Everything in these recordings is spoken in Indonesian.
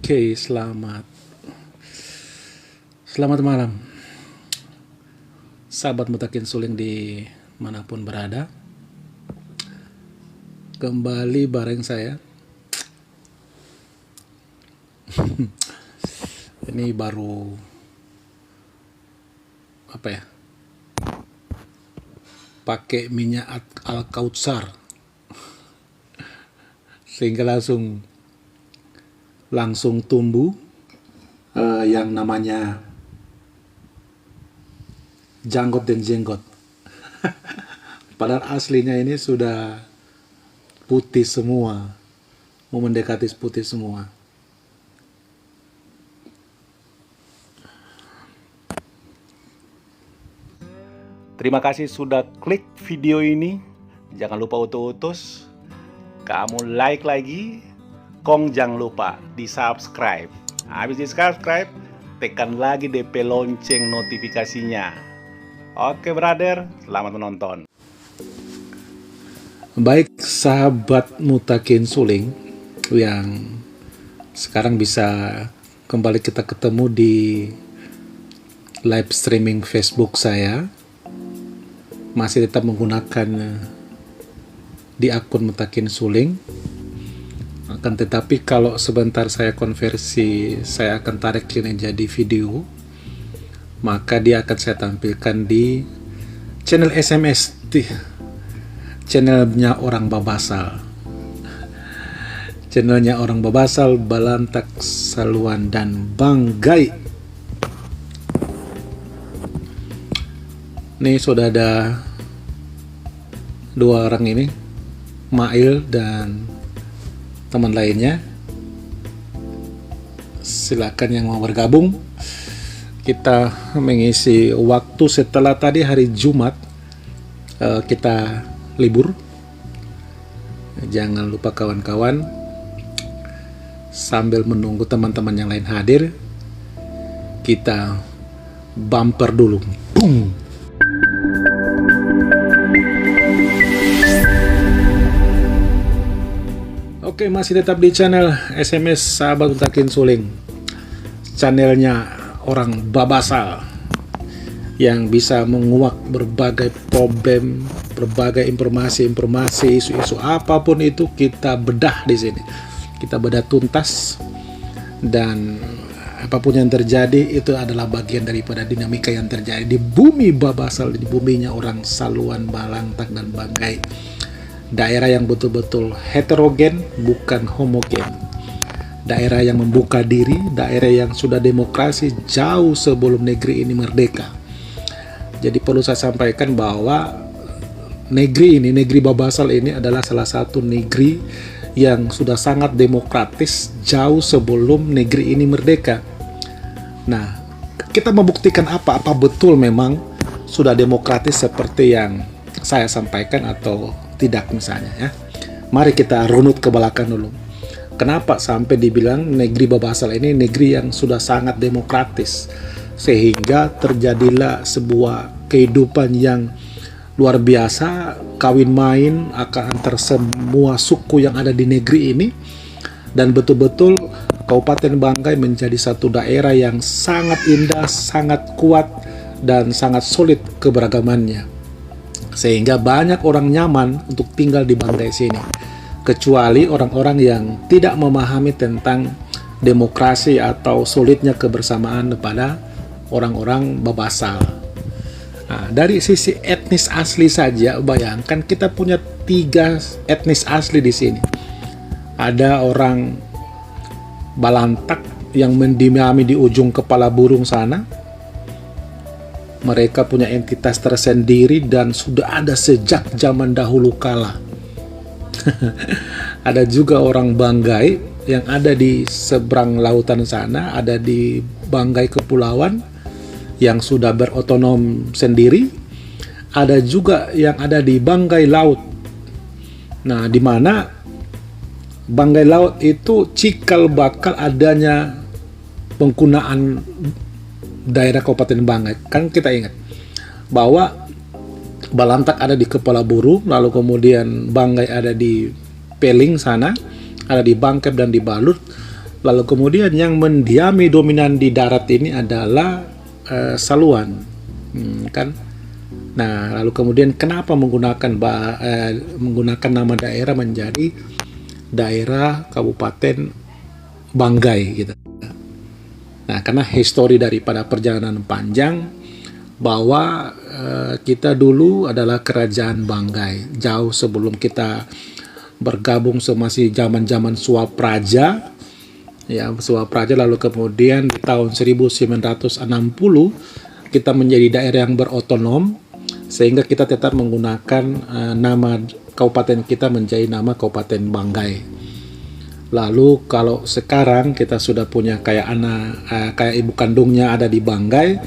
Oke, selamat malam, sahabat Mutakin Suling di manapun berada. Kembali bareng saya. Ini baru pakai minyak Al-Kautsar, sehingga langsung tumbuh yang namanya janggot dan jenggot. Padahal aslinya ini sudah putih semua, mau mendekati putih semua. Terima kasih sudah klik video ini. Jangan lupa utus, kamu like lagi. Jangan lupa di subscribe. Habis di subscribe, tekan lagi DP lonceng notifikasinya. Oke brother, selamat menonton. Baik sahabat Mutakin Suling yang sekarang bisa kembali kita ketemu di live streaming Facebook saya. Masih tetap menggunakan di akun Mutakin Suling. Akan tetapi kalau sebentar saya konversi, saya akan tarik ini jadi video, maka dia akan saya tampilkan di channel SMS, channelnya orang Babasal, channelnya orang Babasal, Balantak, Saluan, dan Banggai. Nih sudah ada dua orang ini, Mail dan teman lainnya. Silakan yang mau bergabung. Kita mengisi waktu setelah tadi hari Jumat kita libur. Jangan lupa kawan-kawan, sambil menunggu teman-teman yang lain hadir, kita bumper dulu. Boom. Oke, masih tetap di channel SMS sahabat Mutakin Suling, channelnya orang Babasal yang bisa menguak berbagai problem, berbagai informasi, isu-isu apapun itu kita bedah di sini. Kita bedah tuntas, dan apapun yang terjadi itu adalah bagian daripada dinamika yang terjadi di bumi Babasal, di buminya orang Saluan, Balantak, dan Banggai. Daerah yang betul-betul heterogen, bukan homogen. Daerah yang membuka diri, daerah yang sudah demokrasi jauh sebelum negeri ini merdeka. Jadi perlu saya sampaikan bahwa negeri Babasal ini adalah salah satu negeri yang sudah sangat demokratis jauh sebelum negeri ini merdeka. Nah, kita membuktikan apa betul memang sudah demokratis seperti yang saya sampaikan atau tidak misalnya ya. Mari kita runut ke belakang dulu. Kenapa sampai dibilang negeri Babasal ini negeri yang sudah sangat demokratis, sehingga terjadilah sebuah kehidupan yang luar biasa, kawin main antar semua suku yang ada di negeri ini, dan betul-betul Kabupaten Banggai menjadi satu daerah yang sangat indah, sangat kuat, dan sangat solid keberagamannya, sehingga banyak orang nyaman untuk tinggal di Banggai sini, kecuali orang-orang yang tidak memahami tentang demokrasi atau solidnya kebersamaan pada orang-orang Babasal. Nah, dari sisi etnis asli saja, bayangkan kita punya 3 etnis asli di sini. Ada orang Balantak yang mendiami di ujung kepala burung sana. Mereka punya entitas tersendiri dan sudah ada sejak zaman dahulu kala. Ada juga orang Banggai yang ada di seberang lautan sana, ada di Banggai Kepulauan yang sudah berotonom sendiri. Ada juga yang ada di Banggai Laut. Nah, di mana Banggai Laut itu cikal bakal adanya penggunaan daerah Kabupaten Banggai. Kan kita ingat bahwa Balantak ada di kepala burung, lalu kemudian Banggai ada di Peling sana, ada di Bangkep dan di Balut, Lalu kemudian yang mendiami dominan di darat ini adalah saluan, kan? Nah, lalu kemudian kenapa menggunakan nama daerah menjadi daerah Kabupaten Banggai gitu? Nah, karena histori daripada perjalanan panjang bahwa kita dulu adalah kerajaan Banggai jauh sebelum kita bergabung masih zaman-zaman Swapraja. Ya, Swapraja, lalu kemudian di tahun 1960 kita menjadi daerah yang berotonom sehingga kita tetap menggunakan nama kabupaten kita menjadi nama Kabupaten Banggai. Lalu kalau sekarang kita sudah punya kayak ibu kandungnya ada di Banggai,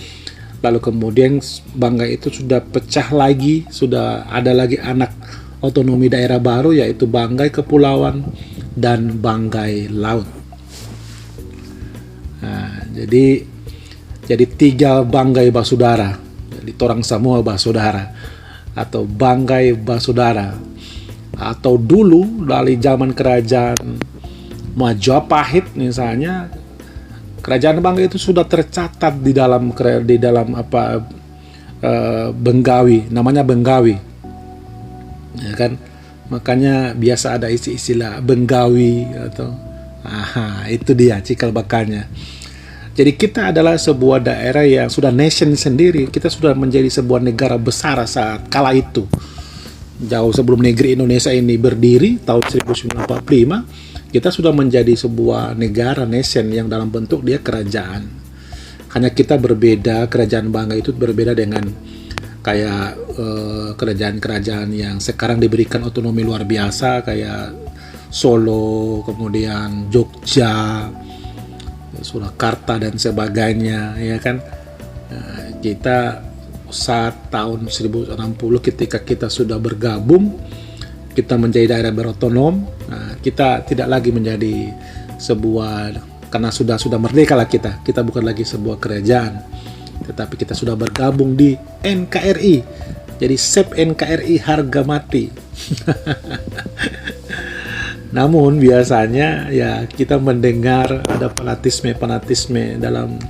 lalu kemudian Banggai itu sudah pecah lagi, sudah ada lagi anak otonomi daerah baru yaitu Banggai Kepulauan dan Banggai Laut. Nah, jadi 3 Banggai Basudara, jadi torang semua Basudara atau Banggai Basudara, atau dulu dari zaman kerajaan Majapahit misalnya, kerajaan Banggai itu sudah tercatat di dalam Benggawi, namanya Benggawi, ya kan? Makanya biasa ada istilah Benggawi atau itu dia cikal bakalnya. Jadi kita adalah sebuah daerah yang sudah nation sendiri. Kita sudah menjadi sebuah negara besar saat kala itu. Jauh sebelum negeri Indonesia ini berdiri tahun 1945, kita sudah menjadi sebuah negara nation yang dalam bentuk dia kerajaan. Hanya kita berbeda, kerajaan Banggai itu berbeda dengan kayak kerajaan-kerajaan yang sekarang diberikan otonomi luar biasa kayak Solo, kemudian Jogja, Surakarta dan sebagainya, ya kan? Nah, kita saat tahun 1960 ketika kita sudah bergabung, kita menjadi daerah berotonom. Nah, kita tidak lagi menjadi sebuah, karena sudah merdeka lah kita bukan lagi sebuah kerajaan, tetapi kita sudah bergabung di NKRI. Jadi SEP NKRI harga mati. Namun biasanya ya kita mendengar ada fanatisme dalam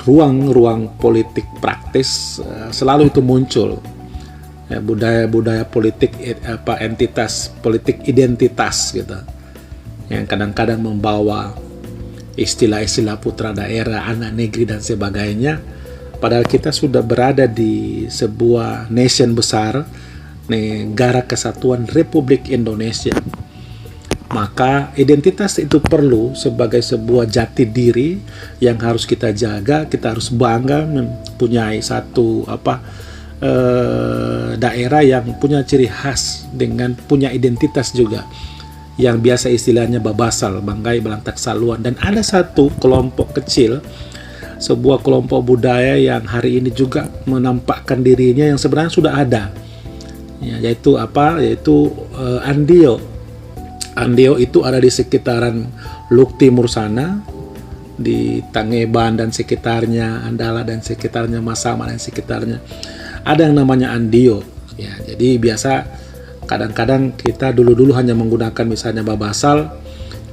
ruang politik praktis, selalu itu muncul ya, budaya politik entitas politik identitas gitu, yang kadang-kadang membawa istilah-istilah putra daerah, anak negeri dan sebagainya. Padahal kita sudah berada di sebuah nation besar, Negara Kesatuan Republik Indonesia. Maka identitas itu perlu sebagai sebuah jati diri yang harus kita jaga. Kita harus bangga mempunyai satu daerah yang punya ciri khas dengan punya identitas juga, yang biasa istilahnya Babasal, Banggai, Belantak, Saluan. Dan ada satu kelompok kecil, sebuah kelompok budaya yang hari ini juga menampakkan dirinya yang sebenarnya sudah ada, ya, yaitu Andio. Andio itu ada di sekitaran Luk Timur sana, di Tangeban dan sekitarnya, Andala dan sekitarnya, Masama dan sekitarnya. Ada yang namanya Andio. Ya, jadi biasa kadang-kadang kita dulu hanya menggunakan misalnya Babasal,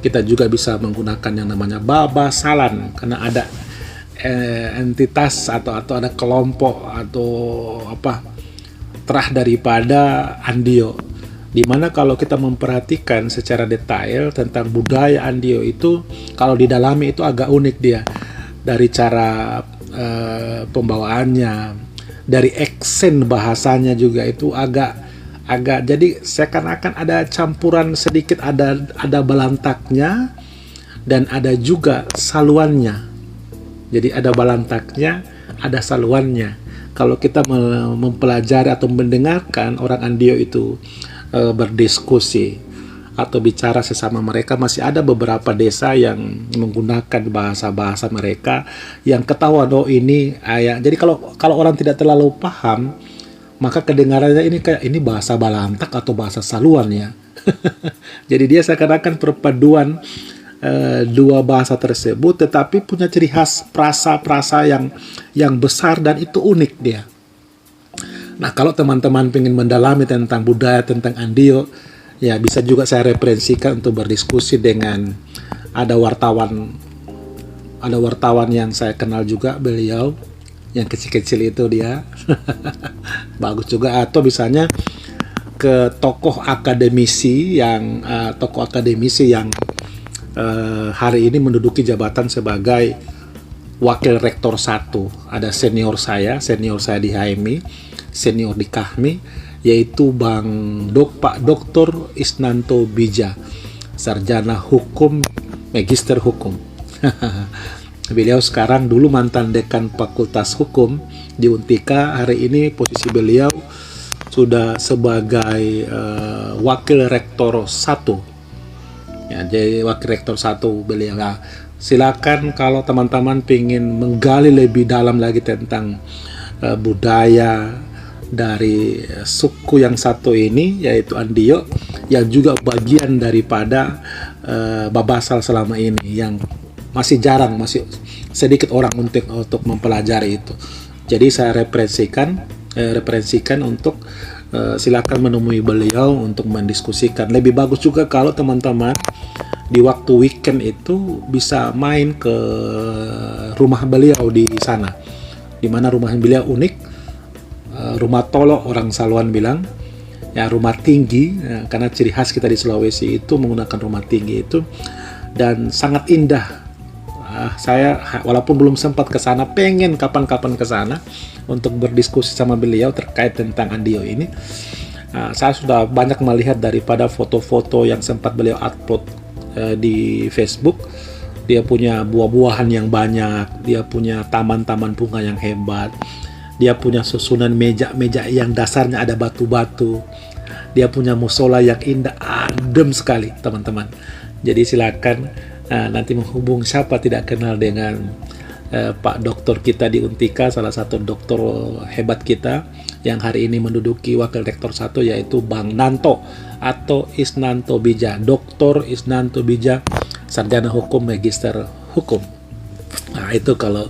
kita juga bisa menggunakan yang namanya Babasalan karena ada entitas atau ada kelompok atau terah daripada Andio. Dimana kalau kita memperhatikan secara detail tentang budaya Andio itu, kalau didalami itu agak unik dia. Dari cara pembawaannya, dari aksen bahasanya juga itu agak jadi seakan-akan ada campuran sedikit, ada Balantaknya dan ada juga Saluannya. Jadi ada Balantaknya, ada Saluannya. Kalau kita mempelajari atau mendengarkan orang Andio itu berdiskusi atau bicara sesama mereka, masih ada beberapa desa yang menggunakan bahasa-bahasa mereka yang ketahuan ini ayah. Jadi kalau orang tidak terlalu paham, maka kedengarannya ini bahasa Balantak atau bahasa Saluan ya. Jadi dia seakan-akan perpaduan dua bahasa tersebut, tetapi punya ciri khas prasa-prasa yang besar dan itu unik dia. Nah, kalau teman-teman ingin mendalami tentang budaya, tentang Andio, ya bisa juga saya referensikan untuk berdiskusi dengan ada wartawan yang saya kenal juga, beliau yang kecil-kecil itu dia bagus juga. Atau misalnya ke tokoh akademisi yang hari ini menduduki jabatan sebagai wakil rektor 1. Ada senior saya di HMI, senior di KAHMI, yaitu Pak Dr. Isnanto Bija, sarjana hukum, magister hukum. Beliau sekarang dulu mantan dekan Fakultas Hukum di Untika, hari ini posisi beliau sudah sebagai wakil rektor 1. Ya, jadi wakil rektor 1 beliau. Nah, silakan kalau teman-teman ingin menggali lebih dalam lagi tentang budaya dari suku yang satu ini, yaitu Andio, yang juga bagian daripada Babasal selama ini, yang masih sedikit orang untuk mempelajari itu. Jadi saya referensikan untuk silakan menemui beliau untuk mendiskusikan. Lebih bagus juga kalau teman-teman di waktu weekend itu bisa main ke rumah beliau di sana, di mana rumah beliau unik, rumah tolo orang Saluan bilang, ya rumah tinggi, karena ciri khas kita di Sulawesi itu menggunakan rumah tinggi itu, dan sangat indah. Saya walaupun belum sempat ke sana, pengen kapan-kapan ke sana untuk berdiskusi sama beliau terkait tentang Andio ini. Saya sudah banyak melihat daripada foto-foto yang sempat beliau upload di Facebook. Dia punya buah-buahan yang banyak, dia punya taman-taman bunga yang hebat, dia punya susunan meja-meja yang dasarnya ada batu-batu, dia punya musola yang indah, adem sekali teman-teman. Jadi silakan nanti menghubung, siapa tidak kenal dengan Pak Doktor kita di Untika, salah satu dokter hebat kita yang hari ini menduduki wakil rektor 1, yaitu Bang Nanto atau Isnanto Bija, Dr. Isnanto Bija, sarjana hukum, magister hukum. Nah, itu kalau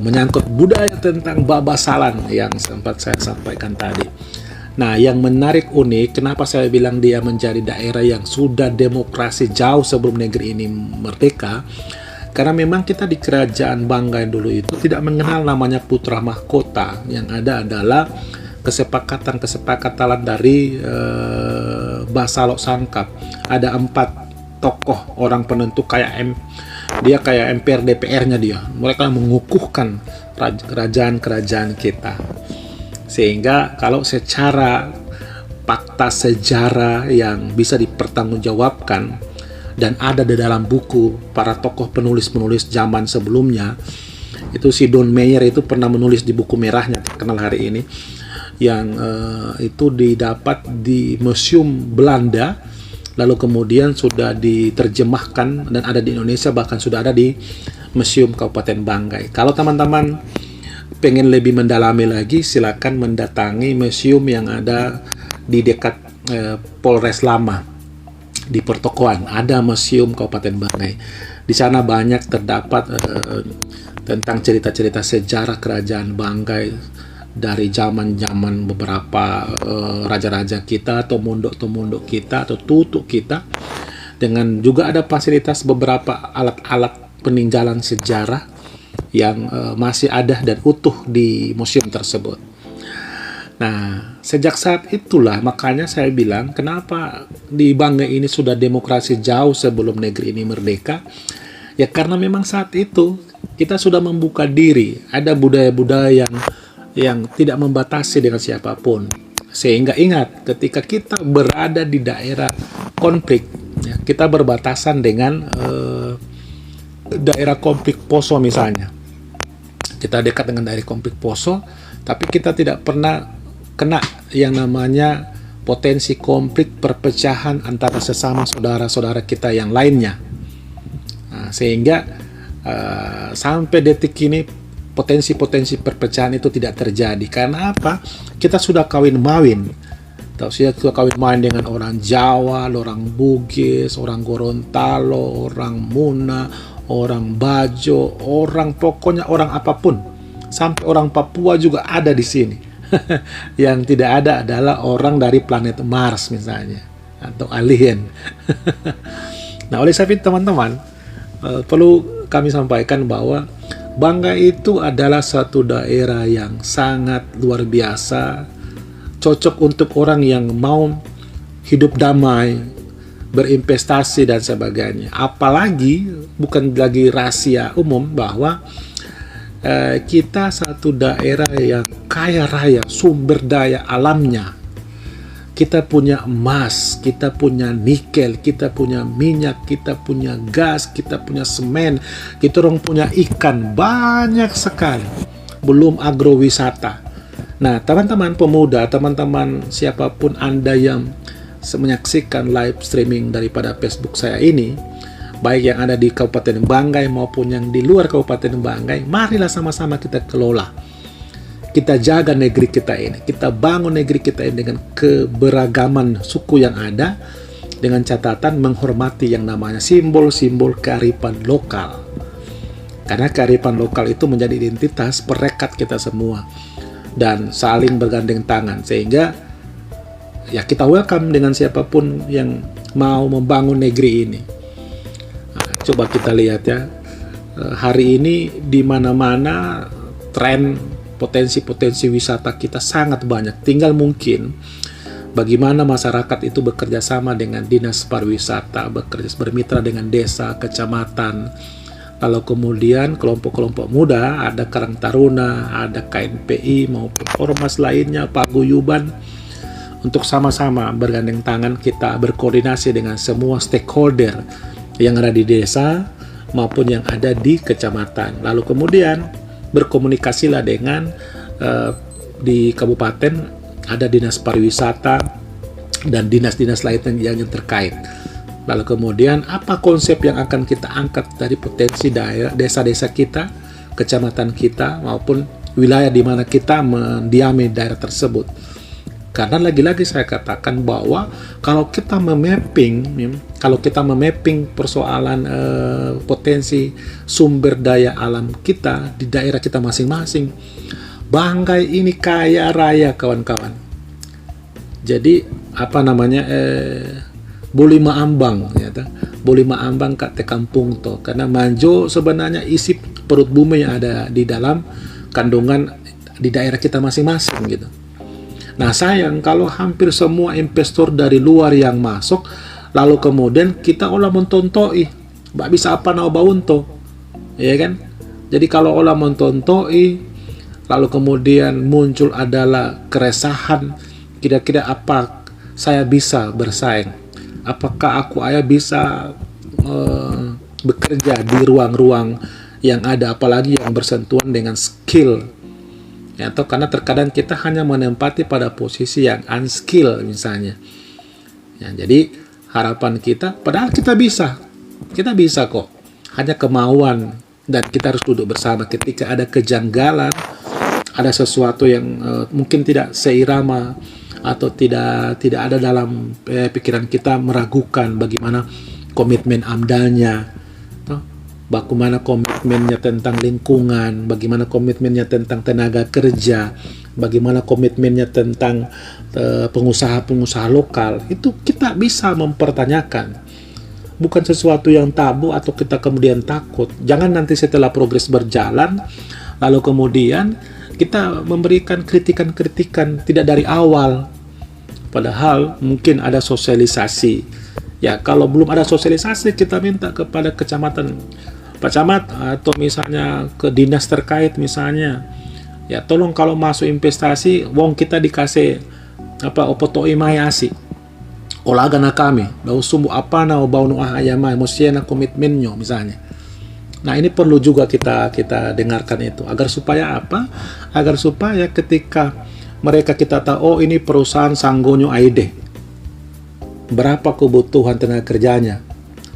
menyangkut budaya tentang babasalan yang sempat saya sampaikan tadi. Nah, yang menarik unik, kenapa saya bilang dia menjadi daerah yang sudah demokrasi jauh sebelum negeri ini merdeka, karena memang kita di Kerajaan Banggai dulu itu tidak mengenal namanya putra mahkota. Yang ada adalah kesepakatan dari Basalok Sangkap. Ada 4 tokoh orang penentu, dia kayak MPR DPR-nya dia. Mereka mengukuhkan kerajaan-kerajaan kita. Sehingga kalau secara fakta sejarah yang bisa dipertanggungjawabkan dan ada di dalam buku para tokoh penulis-penulis zaman sebelumnya, itu si Don Meyer itu pernah menulis di buku merahnya terkenal hari ini, yang itu didapat di Museum Belanda, lalu kemudian sudah diterjemahkan dan ada di Indonesia, bahkan sudah ada di Museum Kabupaten Banggai. Kalau teman-teman pengen lebih mendalami lagi, silakan mendatangi museum yang ada di dekat Polres Lama di Pertokoan. Ada Museum Kabupaten Banggai. Di sana banyak terdapat tentang cerita-cerita sejarah kerajaan Banggai dari zaman-zaman beberapa raja-raja kita, atau mondok kita, atau tutuk kita. Dengan juga ada fasilitas beberapa alat-alat peninggalan sejarah yang masih ada dan utuh di museum tersebut. Nah, sejak saat itulah makanya saya bilang kenapa di Banggai ini sudah demokrasi jauh sebelum negeri ini merdeka. Ya karena memang saat itu kita sudah membuka diri, ada budaya-budaya yang tidak membatasi dengan siapapun. Sehingga ingat, ketika kita berada di daerah konflik, ya, kita berbatasan dengan daerah konflik Poso misalnya. Kita dekat dengan daerah konflik Poso, tapi kita tidak pernah kena yang namanya potensi konflik perpecahan antara sesama saudara-saudara kita yang lainnya. Nah, sehingga sampai detik ini potensi-potensi perpecahan itu tidak terjadi. Karena apa? Kita sudah kawin-mawin. Sudah kawin-mawin dengan orang Jawa, orang Bugis, orang Gorontalo, orang Muna, orang Bajo, pokoknya orang apapun, sampai orang Papua juga ada di sini. Yang tidak ada adalah orang dari planet Mars misalnya, atau alien. Nah, oleh sebab itu teman-teman, perlu kami sampaikan bahwa Banggai itu adalah satu daerah yang sangat luar biasa, cocok untuk orang yang mau hidup damai, berinvestasi dan sebagainya. Apalagi bukan lagi rahasia umum bahwa kita satu daerah yang kaya raya sumber daya alamnya. Kita punya emas, kita punya nikel, kita punya minyak, kita punya gas, kita punya semen, kita orang punya ikan, banyak sekali. Belum agrowisata. Nah, teman-teman pemuda, teman-teman siapapun Anda yang menyaksikan live streaming daripada Facebook saya ini, baik yang ada di Kabupaten Banggai maupun yang di luar Kabupaten Banggai, marilah sama-sama kita kelola. Kita jaga negeri kita ini, kita bangun negeri kita ini dengan keberagaman suku yang ada, dengan catatan menghormati yang namanya simbol-simbol kearifan lokal. Karena kearifan lokal itu menjadi identitas perekat kita semua dan saling bergandeng tangan, sehingga ya kita welcome dengan siapapun yang mau membangun negeri ini. Nah, coba kita lihat ya, hari ini di mana-mana tren potensi-potensi wisata kita sangat banyak. Tinggal mungkin bagaimana masyarakat itu bekerja sama dengan dinas pariwisata, bermitra dengan desa, kecamatan. Lalu kemudian kelompok-kelompok muda, ada Karang Taruna, ada KNPI maupun ormas lainnya, paguyuban, untuk sama-sama bergandeng tangan kita berkoordinasi dengan semua stakeholder yang ada di desa maupun yang ada di kecamatan. Lalu kemudian berkomunikasilah dengan di kabupaten ada dinas pariwisata dan dinas-dinas lain yang terkait. Lalu kemudian apa konsep yang akan kita angkat dari potensi daerah, desa-desa kita, kecamatan kita maupun wilayah di mana kita mendiami daerah tersebut. Karena lagi-lagi saya katakan bahwa kalau kita memapping persoalan potensi sumber daya alam kita di daerah kita masing-masing, Banggai ini kaya raya kawan-kawan. Jadi boleh maambang ya, boleh maambang kat te kampung to, karena manjo sebenarnya isi perut bumi yang ada di dalam kandungan di daerah kita masing-masing gitu. Nah sayang kalau hampir semua investor dari luar yang masuk, lalu kemudian kita olah mentontoi, mbak bisa apa nau baunto, ya kan? Jadi kalau olah mentontoi, lalu kemudian muncul adalah keresahan, kira-kira apa saya bisa bersaing? Apakah aku bisa bekerja di ruang-ruang yang ada, apalagi yang bersentuhan dengan skill? Ya, atau karena terkadang kita hanya menempati pada posisi yang unskill misalnya. Ya, jadi harapan kita, padahal kita bisa kok. Hanya kemauan dan kita harus duduk bersama ketika ada kejanggalan, ada sesuatu yang mungkin tidak seirama atau tidak ada dalam pikiran kita, meragukan bagaimana komitmen AMDAL-nya. Bagaimana komitmennya tentang lingkungan, bagaimana komitmennya tentang tenaga kerja, bagaimana komitmennya tentang pengusaha-pengusaha lokal, itu kita bisa mempertanyakan. Bukan sesuatu yang tabu atau kita kemudian takut. Jangan nanti setelah progres berjalan, lalu kemudian kita memberikan kritikan-kritikan tidak dari awal. Padahal mungkin ada sosialisasi. Ya, kalau belum ada sosialisasi, kita minta kepada kecamatan, Pak Camat, atau misalnya ke dinas terkait misalnya, ya tolong kalau masuk investasi, wong kita dikasih opotoi mayasi, olaga na kami, dau sumbu apa na bau nu ayamai, mosiana komitmennya misalnya. Nah ini perlu juga kita dengarkan itu, agar supaya apa? Agar supaya ketika mereka kita tahu, oh ini perusahaan Sanggonyo Aide, berapa kebutuhan tenaga kerjanya,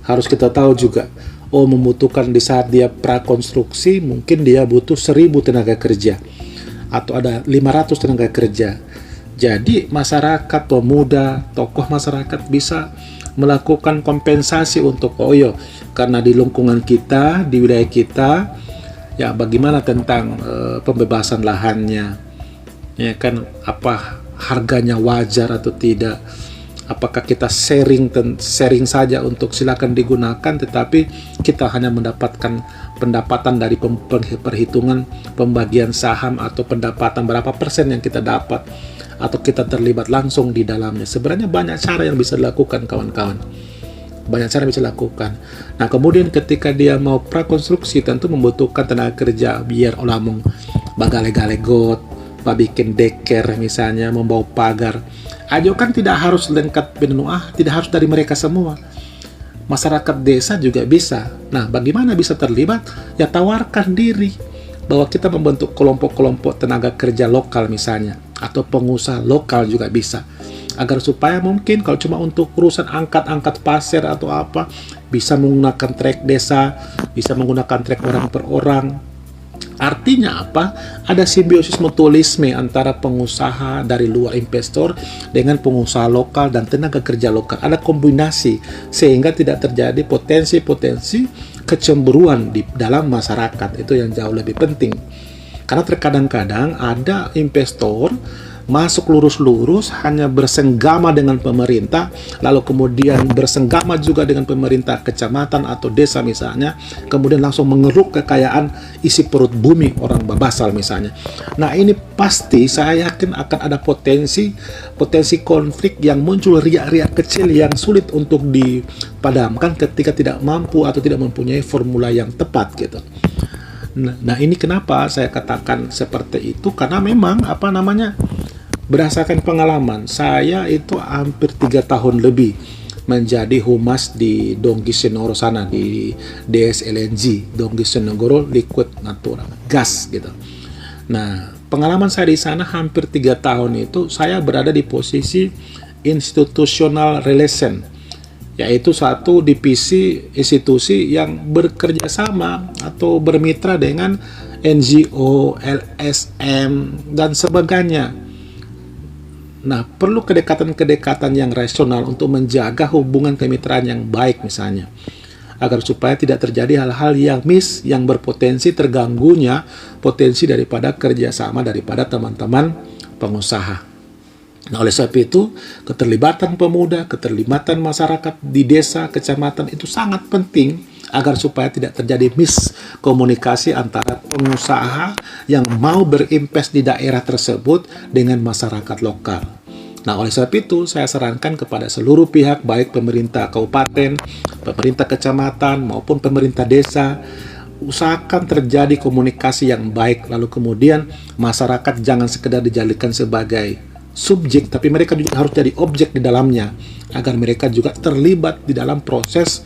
harus kita tahu juga. Oh membutuhkan di saat dia prakonstruksi mungkin dia butuh 1000 tenaga kerja atau ada 500 tenaga kerja. Jadi masyarakat, pemuda, tokoh masyarakat bisa melakukan kompensasi untuk karena di lingkungan kita, di wilayah kita, ya bagaimana tentang pembebasan lahannya, ya kan, apa harganya wajar atau tidak. Apakah kita sharing saja untuk silakan digunakan, tetapi kita hanya mendapatkan pendapatan dari perhitungan pembagian saham atau pendapatan berapa persen yang kita dapat, atau kita terlibat langsung di dalamnya. Sebenarnya banyak cara yang bisa dilakukan, kawan-kawan. Banyak cara bisa dilakukan. Nah, kemudian ketika dia mau prakonstruksi, tentu membutuhkan tenaga kerja, biar olamung bagale-gale got, bikin deker misalnya, membawa pagar. Ajo kan tidak harus lengkap benuah, tidak harus dari mereka semua. Masyarakat desa juga bisa. Nah, bagaimana bisa terlibat? Ya tawarkan diri bahwa kita membentuk kelompok-kelompok tenaga kerja lokal misalnya, atau pengusaha lokal juga bisa. Agar supaya mungkin kalau cuma untuk urusan angkat-angkat pasir atau apa, bisa menggunakan trek desa, bisa menggunakan trek orang per orang. Artinya apa? Ada simbiosis mutualisme antara pengusaha dari luar investor dengan pengusaha lokal dan tenaga kerja lokal. Ada kombinasi sehingga tidak terjadi potensi-potensi kecemburuan di dalam masyarakat. Itu yang jauh lebih penting. Karena terkadang-kadang ada investor masuk lurus-lurus hanya bersenggama dengan pemerintah, lalu kemudian bersenggama juga dengan pemerintah kecamatan atau desa misalnya, kemudian langsung mengeruk kekayaan isi perut bumi orang babasal misalnya. Nah, ini pasti saya yakin akan ada potensi konflik yang muncul, riak-riak kecil yang sulit untuk dipadamkan ketika tidak mampu atau tidak mempunyai formula yang tepat gitu. Nah, ini kenapa saya katakan seperti itu, karena memang berdasarkan pengalaman saya itu hampir 3 tahun lebih menjadi humas di Donggi Senogoro sana, di DSLNG, Donggi Senogoro Liquid Natural Gas gitu. Nah, pengalaman saya di sana hampir 3 tahun itu saya berada di posisi institutional relation, yaitu satu divisi institusi yang bekerja sama atau bermitra dengan NGO, LSM, dan sebagainya. Nah, perlu kedekatan-kedekatan yang rasional untuk menjaga hubungan kemitraan yang baik misalnya, agar supaya tidak terjadi hal-hal yang berpotensi terganggunya potensi daripada kerjasama daripada teman-teman pengusaha. Nah, oleh sebab itu, keterlibatan pemuda, keterlibatan masyarakat di desa, kecamatan itu sangat penting agar supaya tidak terjadi miskomunikasi antara pengusaha yang mau berinvest di daerah tersebut dengan masyarakat lokal. Nah, oleh sebab itu, saya sarankan kepada seluruh pihak, baik pemerintah kabupaten, pemerintah kecamatan, maupun pemerintah desa, usahakan terjadi komunikasi yang baik, lalu kemudian masyarakat jangan sekedar dijadikan sebagai subjek, tapi mereka juga harus jadi objek di dalamnya, agar mereka juga terlibat di dalam proses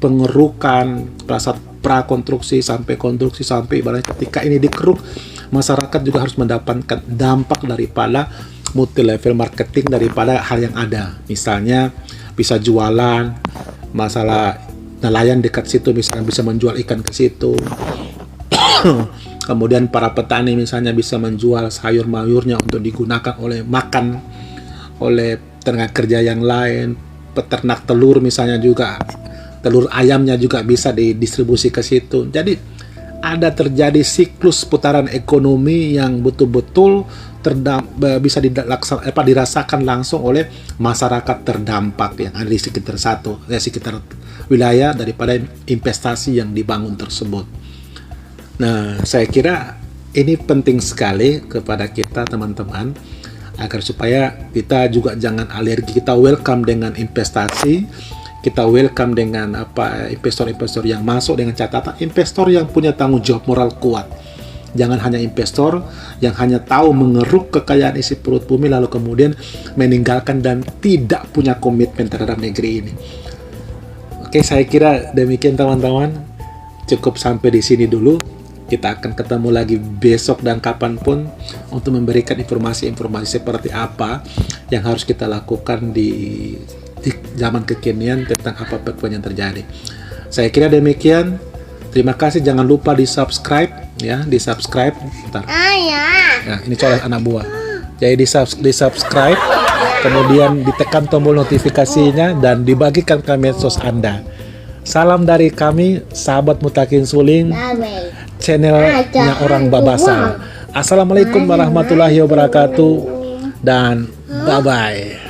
pengerukan, prakonstruksi sampai konstruksi, sampai ibaratnya ketika ini dikeruk, masyarakat juga harus mendapatkan dampak daripada multi level marketing daripada hal yang ada. Misalnya bisa jualan, masalah nelayan dekat situ misalnya bisa menjual ikan ke situ. Kemudian para petani misalnya bisa menjual sayur-mayurnya untuk digunakan oleh tenaga kerja yang lain. Peternak telur misalnya juga, telur ayamnya juga bisa didistribusi ke situ. Jadi ada terjadi siklus putaran ekonomi yang betul-betul bisa dirasakan langsung oleh masyarakat terdampak yang ada di sekitar wilayah daripada investasi yang dibangun tersebut. Nah, saya kira ini penting sekali kepada kita teman-teman, agar supaya kita juga jangan alergi. Kita welcome dengan investasi, kita welcome dengan investor-investor yang masuk dengan catatan investor yang punya tanggung jawab moral kuat. Jangan hanya investor yang hanya tahu mengeruk kekayaan isi perut bumi lalu kemudian meninggalkan dan tidak punya komitmen terhadap negeri ini. Oke, saya kira demikian teman-teman. Cukup sampai di sini dulu. Kita akan ketemu lagi besok dan kapanpun untuk memberikan informasi-informasi seperti apa yang harus kita lakukan di zaman kekinian tentang apa yang terjadi. Saya kira demikian. Terima kasih. Jangan lupa di-subscribe ya, di-subscribe. Bentar. Ya, ini colek anak buah. Jadi di-subscribe, kemudian ditekan tombol notifikasinya dan dibagikan ke medsos Anda. Salam dari kami, sahabat Mutakin Suling, channelnya orang Babasal. Assalamualaikum warahmatullahi wabarakatuh dan bye-bye.